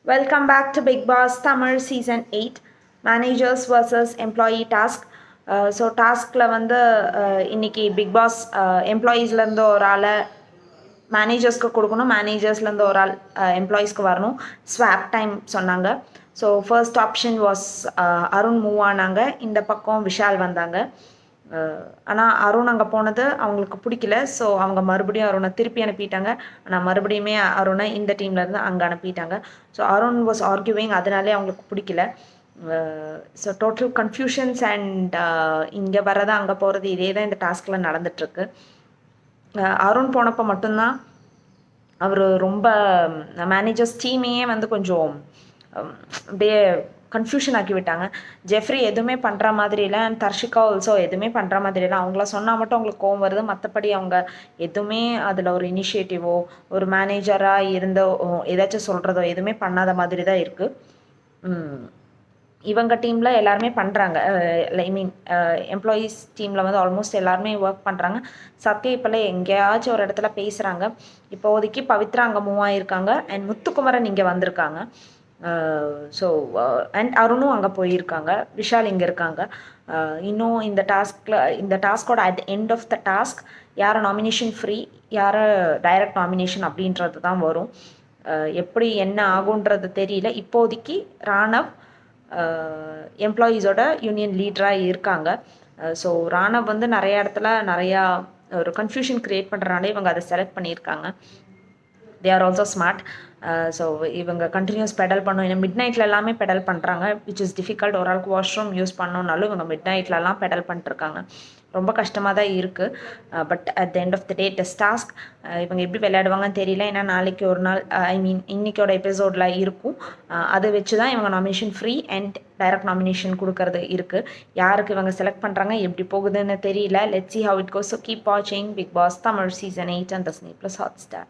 Welcome back to Big Boss Tamil Season 8 Managers vs Employee Task. So டாஸ்கில் வந்து இன்னைக்கு big pass எம்ப்ளாயீஸ்லேருந்து ஒரு ஆளை மேனேஜர்ஸ்க்கு கொடுக்கணும், மேனேஜர்ஸ்லேருந்து ஒரு ஆள் எம்ப்ளாயீஸ்க்கு வரணும். ஸ்வாப் டைம் சொன்னாங்க. So first option was Arun move ஆனாங்க. இந்த பக்கம் விஷால் வந்தாங்க. ஆனால் அருண் அங்கே போனது அவங்களுக்கு பிடிக்கல. ஸோ அவங்க மறுபடியும் அருணை திருப்பி அனுப்பிட்டாங்க. ஆனால் மறுபடியுமே அருணை இந்த டீம்லேருந்து அங்கே அனுப்பிட்டாங்க. ஸோ அருண் வாஸ் ஆர்கியூவிங், அதனாலே அவங்களுக்கு பிடிக்கல. ஸோ டோட்டல் கன்ஃபியூஷன்ஸ் அண்ட் இங்கே வர்றது அங்கே போகிறது இதே தான் இந்த டாஸ்கில் நடந்துகிட்ருக்கு. அருண் போனப்போ மட்டும்தான் அவர் ரொம்ப மேனேஜர்ஸ் டீமையே வந்து கொஞ்சம் அப்படியே கன்ஃபியூஷன் ஆக்கி விட்டாங்க. ஜெஃப்ரி எதுவுமே பண்ணுற மாதிரி இல்லை, அண்ட் தர்ஷிகா ஆல்சோ எதுவுமே பண்ணுற மாதிரி இல்லை. அவங்கள சொன்னால் மட்டும் அவங்களுக்கு கோவம் வருது, மற்றபடி அவங்க எதுவுமே அதில் ஒரு இனிஷியேட்டிவோ ஒரு மேனேஜராக இருந்தோ ஏதாச்சும் சொல்கிறதோ எதுவுமே பண்ணாத மாதிரி தான் இருக்குது. இவங்க டீமில் எல்லாருமே பண்ணுறாங்க. ஐ மீன் எம்ப்ளாயீஸ் டீமில் வந்து ஆல்மோஸ்ட் எல்லாருமே ஒர்க் பண்ணுறாங்க. சத்யா இப்போல்லாம் எங்கேயாச்சும் ஒரு இடத்துல பேசுகிறாங்க. இப்போதைக்கு பவித்ரா அங்கே மூவ் ஆகியிருக்காங்க, அண்ட் முத்துக்குமரன் இங்கே வந்திருக்காங்க. ஸோ அண்ட் அருணும் அங்கே போயிருக்காங்க, விஷால் இங்கே இருக்காங்க. இன்னும் இந்த டாஸ்கோட at end of the task யாரை நாமினேஷன் ஃப்ரீ, யாரை டைரக்ட் நாமினேஷன் அப்படின்றது தான் வரும். எப்படி என்ன ஆகுன்றது தெரியல. இப்போதைக்கு ராணவ் எம்ப்ளாயீஸோட யூனியன் லீடராக இருக்காங்க. ஸோ ராணவ் வந்து நிறைய இடத்துல நிறையா ஒரு கன்ஃபியூஷன் க்ரியேட் பண்ணுறனால இவங்க அதை செலக்ட் பண்ணியிருக்காங்க. They are also smart. So இவங்க கண்டினியூஸ் பெடல் பண்ணணும். ஏன்னா மிட் நைட்டில் எல்லாமே பெடல் பண்ணுறாங்க, விச் இஸ் டிஃபிகல்ட். ஒரு ஆளுக்கு வாஷ்ரூம் யூஸ் பண்ணணுன்னாலும் இவங்க மிட் நைட்லலாம் பெடல் பண்ணிட்டுருக்காங்க. ரொம்ப கஷ்டமாக தான் இருக்குது. But at the end of the day test task இவங்க எப்படி விளையாடுவாங்கன்னு தெரியல. ஏன்னா நாளைக்கு ஒரு நாள் ஐ மீன் இன்னைக்கோட எபிசோடில் இருக்கும். அதை வச்சு தான் இவங்க nomination free and direct nomination கொடுக்கறது இருக்குது. யாருக்கு இவங்க செலக்ட் பண்ணுறாங்க எப்படி போகுதுன்னு தெரியல. Let's see how it goes. So keep watching Big Boss Tamil Season 8 on Disney+ Hotstar.